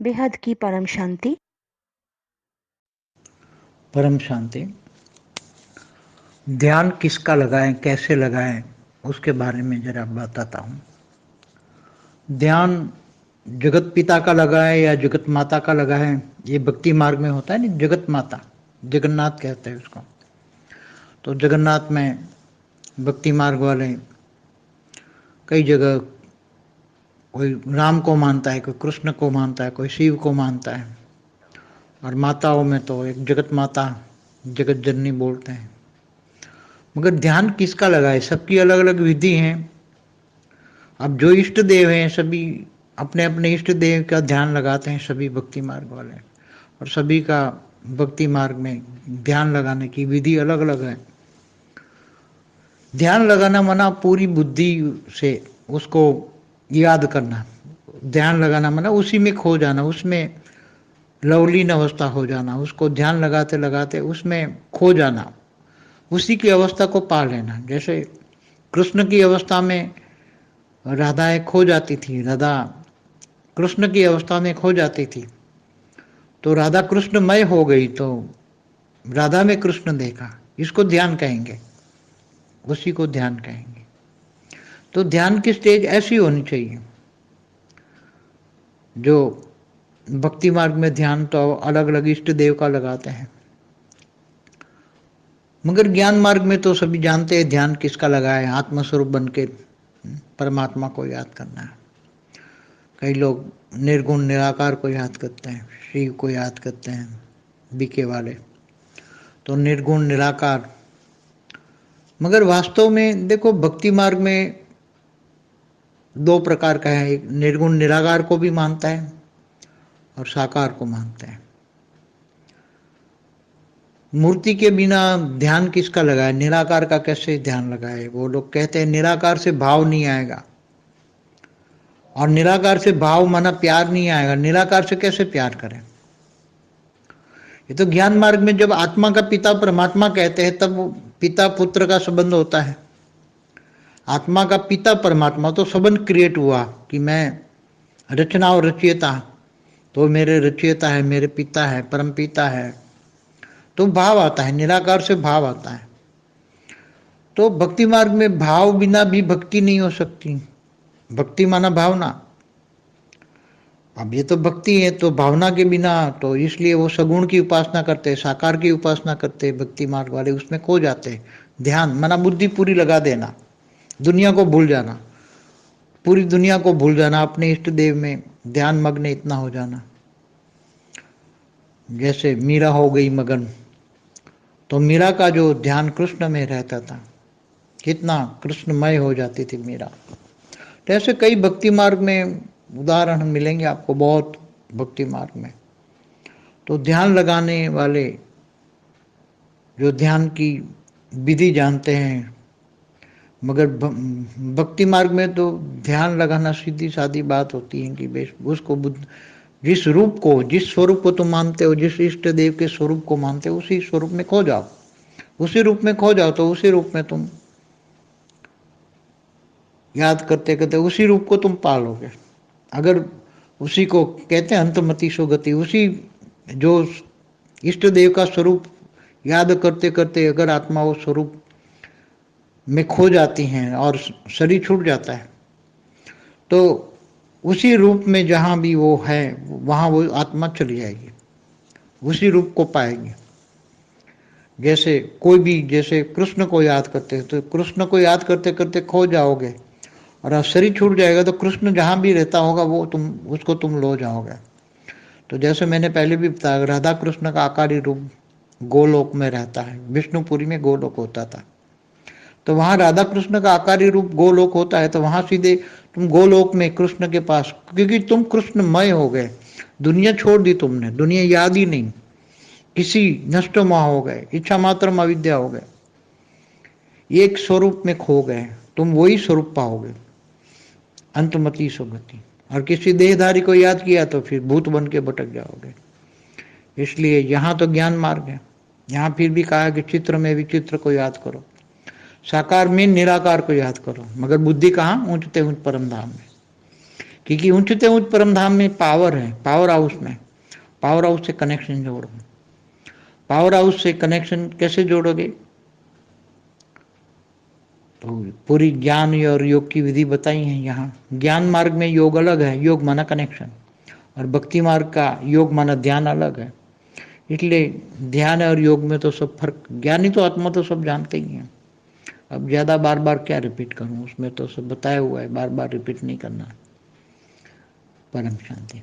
बेहद की परम शांति। परम शांति। ध्यान किसका लगाएं, कैसे लगाएं, उसके बारे में जरा बताता हूँ। ध्यान जगत पिता का लगाएं या जगत माता का लगाएं, ये भक्ति मार्ग में होता है ना। जगत माता, जगन्नाथ कहते हैं उसको। तो जगन्नाथ में भक्ति मार्ग वाले कई जगह कोई राम को मानता है, कोई कृष्ण को मानता है, कोई शिव को मानता है। और माताओं में तो एक जगत माता, जगत जननी बोलते हैं। मगर ध्यान किसका लगाए, सबकी अलग अलग विधि हैं। अब जो इष्ट देव हैं सभी अपने अपने इष्ट देव का ध्यान लगाते हैं, सभी भक्ति मार्ग वाले। और सभी का भक्ति मार्ग में ध्यान लगाने की विधि अलग अलग है। ध्यान लगाना मना पूरी बुद्धि से उसको याद करना। ध्यान लगाना मना उसी में खो जाना, उसमें लवलीन अवस्था हो जाना, उसको ध्यान लगाते लगाते उसमें खो जाना, उसी की अवस्था को पा लेना। जैसे कृष्ण की अवस्था में राधाएं खो जाती थी, राधा कृष्ण की अवस्था में खो जाती थी, तो राधा कृष्णमय हो गई, तो राधा में कृष्ण देखा, इसको ध्यान कहेंगे, उसी को ध्यान कहेंगे। तो ध्यान की स्टेज ऐसी होनी चाहिए। जो भक्ति मार्ग में ध्यान तो अलग अलग इष्ट देव का लगाते हैं, मगर ज्ञान मार्ग में तो सभी जानते हैं ध्यान किसका लगाए, आत्मस्वरूप बन के परमात्मा को याद करना है। कई लोग निर्गुण निराकार को याद करते हैं, शिव को याद करते हैं, बीके वाले तो निर्गुण निराकार। मगर वास्तव में देखो, भक्ति मार्ग में दो प्रकार का है। एक निर्गुण निराकार को भी मानता है और साकार को मानता है। मूर्ति के बिना ध्यान किसका लगाए, निराकार का कैसे ध्यान लगाए। वो लोग कहते हैं निराकार से भाव नहीं आएगा, और निराकार से भाव माना प्यार नहीं आएगा। निराकार से कैसे प्यार करें। ये तो ज्ञान मार्ग में जब आत्मा का पिता परमात्मा कहते हैं, तब पिता पुत्र का संबंध होता है। आत्मा का पिता परमात्मा, तो संबंध क्रिएट हुआ कि मैं रचना और रचयिता, तो मेरे रचयिता है, मेरे पिता है, परम पिता है, तो भाव आता है। निराकार से भाव आता है। तो भक्ति मार्ग में भाव बिना भी भक्ति नहीं हो सकती। भक्ति माना भावना। अब ये तो भक्ति है, तो भावना के बिना, तो इसलिए वो सगुण की उपासना करते हैं, साकार की उपासना करते हैं। भक्ति मार्ग वाले उसमें खो जाते हैं। ध्यान माना बुद्धि पूरी लगा देना, दुनिया को भूल जाना, पूरी दुनिया को भूल जाना, अपने इष्ट देव में ध्यान मग्न इतना हो जाना। जैसे मीरा हो गई मगन, तो मीरा का जो ध्यान कृष्ण में रहता था, कितना कृष्णमय हो जाती थी मीरा। तो ऐसे कई भक्ति मार्ग में उदाहरण मिलेंगे आपको, बहुत भक्ति मार्ग में। तो ध्यान लगाने वाले जो ध्यान की विधि जानते हैं, मगर भक्ति मार्ग में तो ध्यान लगाना सीधी सादी बात होती है कि उसको जिस रूप को, जिस स्वरूप को तुम मानते हो, जिस इष्ट देव के स्वरूप को मानते हो, उसी स्वरूप में खो जाओ। उसी रूप में खो जाओ, तो उसी रूप में तुम याद करते करते उसी रूप को तुम पालोगे। अगर उसी को कहते हैं अंतमति सुगति, उसी जो इष्ट देव का स्वरूप याद करते करते अगर आत्मा वो स्वरूप में खो जाती हैं और शरीर छूट जाता है, तो उसी रूप में जहाँ भी वो है वहाँ वो आत्मा चली जाएगी, उसी रूप को पाएगी। जैसे कोई भी, जैसे कृष्ण को याद करते हैं, तो कृष्ण को याद करते करते खो जाओगे, और शरीर छूट जाएगा तो कृष्ण जहाँ भी रहता होगा वो उसको तुम लो जाओगे। तो जैसे मैंने पहले भी बताया, राधा कृष्ण का आकारी रूप गोलोक में रहता है। विष्णुपुरी में गोलोक होता था, तो वहाँ राधा कृष्ण का आकारी रूप गोलोक होता है। तो वहाँ सीधे तुम गोलोक में कृष्ण के पास, क्योंकि तुम कृष्णमय हो गए। दुनिया छोड़ दी तुमने, दुनिया याद ही नहीं, किसी नष्ट मोह हो गए, इच्छा मात्र अविद्या हो गए, एक स्वरूप में खो गए। तुम वही स्वरूप पाओगे, अंतमति सुगति। और किसी देहधारी को याद किया तो फिर भूत बन के भटक जाओगे। इसलिए यहाँ तो ज्ञान मार्ग है। यहाँ फिर भी कहा कि चित्र में विचित्र को याद करो, साकार में निराकार को याद करो, मगर बुद्धि कहाँ, ऊंचते ऊंच परम धाम में। क्योंकि ऊंचते ऊंच परम धाम में पावर है, पावर हाउस में, पावर हाउस से कनेक्शन जोड़ो। पावर हाउस से कनेक्शन कैसे जोड़ोगे? तो पूरी ज्ञान और योग की विधि बताई है यहाँ। ज्ञान मार्ग में योग अलग है, योग माना कनेक्शन, और भक्ति मार्ग का योग माना ध्यान अलग है। इसलिए ध्यान और योग में तो सब फर्क, ज्ञानी तो आत्मा तो सब जानते ही हैं। अब ज़्यादा बार बार क्या रिपीट करूं, उसमें तो सब बताया हुआ है, बार बार रिपीट नहीं करना। परम शांति।